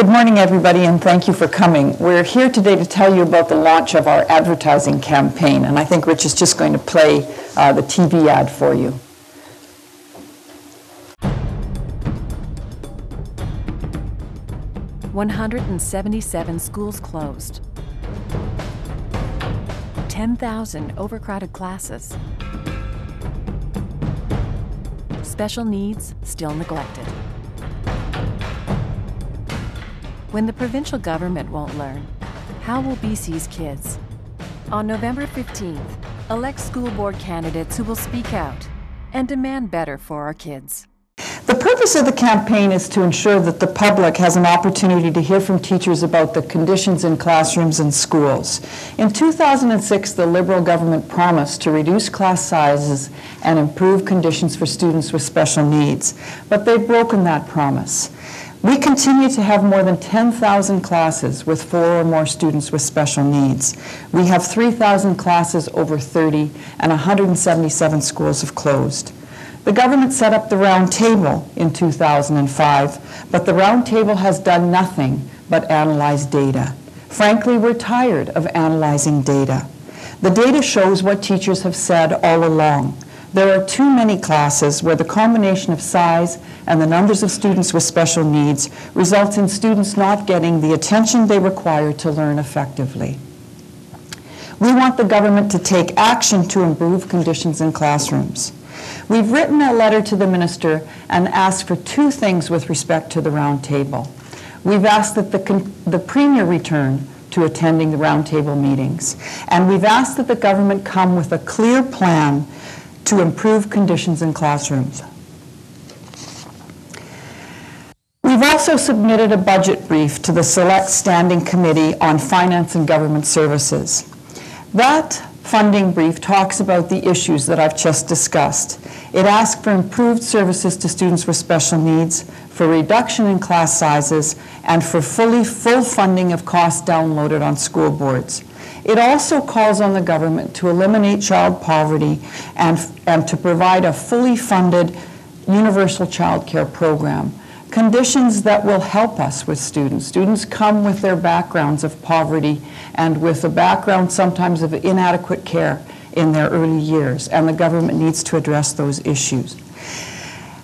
Good morning, everybody, and thank you for coming. We're here today to tell you about the launch of our advertising campaign, and I think Rich is just going to play the TV ad for you. "177 schools closed. 10,000 overcrowded classes. Special needs still neglected. When the provincial government won't learn, how will BC's kids? On November 15th, elect school board candidates who will speak out and demand better for our kids. The purpose of the campaign is to ensure that the public has an opportunity to hear from teachers about the conditions in classrooms and schools. In 2006, the Liberal government promised to reduce class sizes and improve conditions for students with special needs, but they've broken that promise. We continue to have more than 10,000 classes with 4 or more students with special needs. We have 3,000 classes over 30, and 177 schools have closed. The government set up the Round Table in 2005, but the Round Table has done nothing but analyze data. Frankly, we're tired of analyzing data. The data shows what teachers have said all along. There are too many classes where the combination of size and the numbers of students with special needs results in students not getting the attention they require to learn effectively. We want the government to take action to improve conditions in classrooms. We've written a letter to the minister and asked for 2 things with respect to the Round Table. We've asked that the Premier return to attending the Round Table meetings, and we've asked that the government come with a clear plan to improve conditions in classrooms. We've also submitted a budget brief to the Select Standing Committee on Finance and Government Services. That funding brief talks about the issues that I've just discussed. It asks for improved services to students with special needs, for reduction in class sizes, and for full funding of costs downloaded on school boards. It also calls on the government to eliminate child poverty and to provide a fully funded universal child care program. Conditions that will help us with students. Students come with their backgrounds of poverty and with a background sometimes of inadequate care in their early years, and the government needs to address those issues.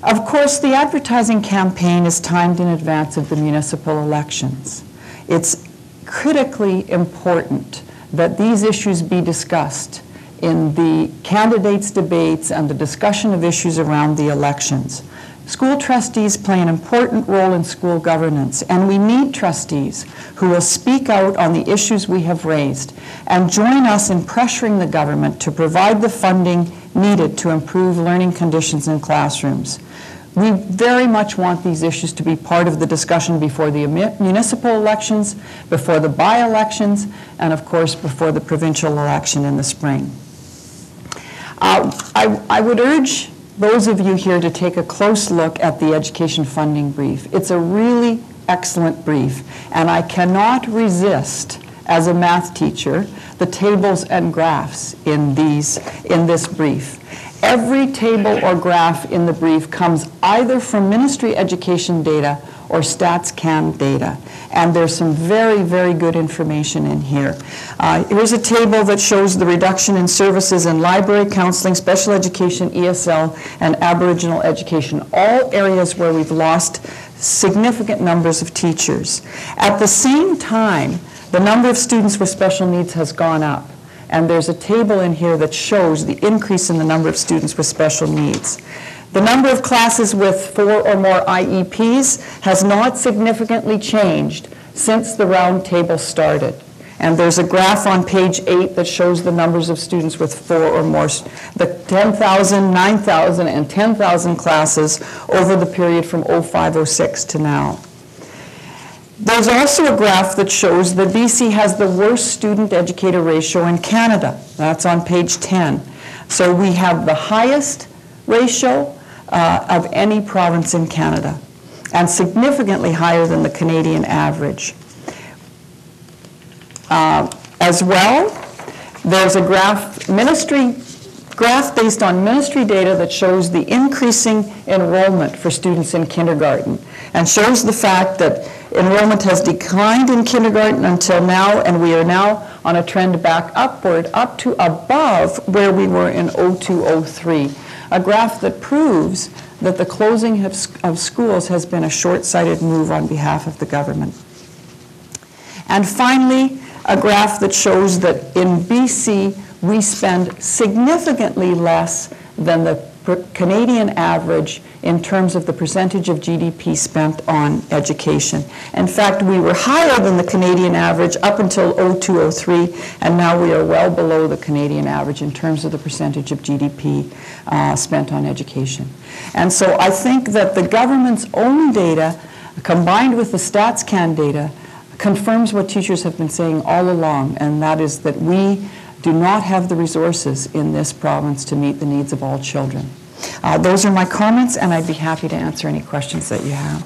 Of course, the advertising campaign is timed in advance of the municipal elections. It's critically important that these issues be discussed in the candidates' debates and the discussion of issues around the elections. School trustees play an important role in school governance, and we need trustees who will speak out on the issues we have raised and join us in pressuring the government to provide the funding needed to improve learning conditions in classrooms. We very much want these issues to be part of the discussion before the municipal elections, before the by-elections, and of course before the provincial election in the spring. I would urge those of you here to take a close look at the education funding brief. It's a really excellent brief, and I cannot resist, as a math teacher, the tables and graphs in this brief. Every table or graph in the brief comes either from Ministry Education data or StatsCan data, and there's some very, very good information in here. Here's a table that shows the reduction in services in library, counseling, special education, ESL, and Aboriginal education, all areas where we've lost significant numbers of teachers. At the same time, the number of students with special needs has gone up. And there's a table in here that shows the increase in the number of students with special needs. The number of classes with 4 or more IEPs has not significantly changed since the Round Table started. And there's a graph on page 8 that shows the numbers of students with 4 or more, the 10,000, 9,000, and 10,000 classes over the period from 05-06 to now. There's also a graph that shows that BC has the worst student-educator ratio in Canada. That's on page 10. So we have the highest ratio of any province in Canada, and significantly higher than the Canadian average. As well, there's a graph based on ministry data that shows the increasing enrollment for students in kindergarten. and shows the fact that enrollment has declined in kindergarten until now, and we are now on a trend back upward, up to above where we were in 02-03. A graph that proves that the closing of schools has been a short-sighted move on behalf of the government. And finally, a graph that shows that in BC, we spend significantly less than the Canadian average in terms of the percentage of GDP spent on education. In fact, we were higher than the Canadian average up until 02-03, and now we are well below the Canadian average in terms of the percentage of GDP spent on education. And so I think that the government's own data, combined with the StatsCan data, confirms what teachers have been saying all along, and that is that we do not have the resources in this province to meet the needs of all children. Those are my comments, and I'd be happy to answer any questions that you have.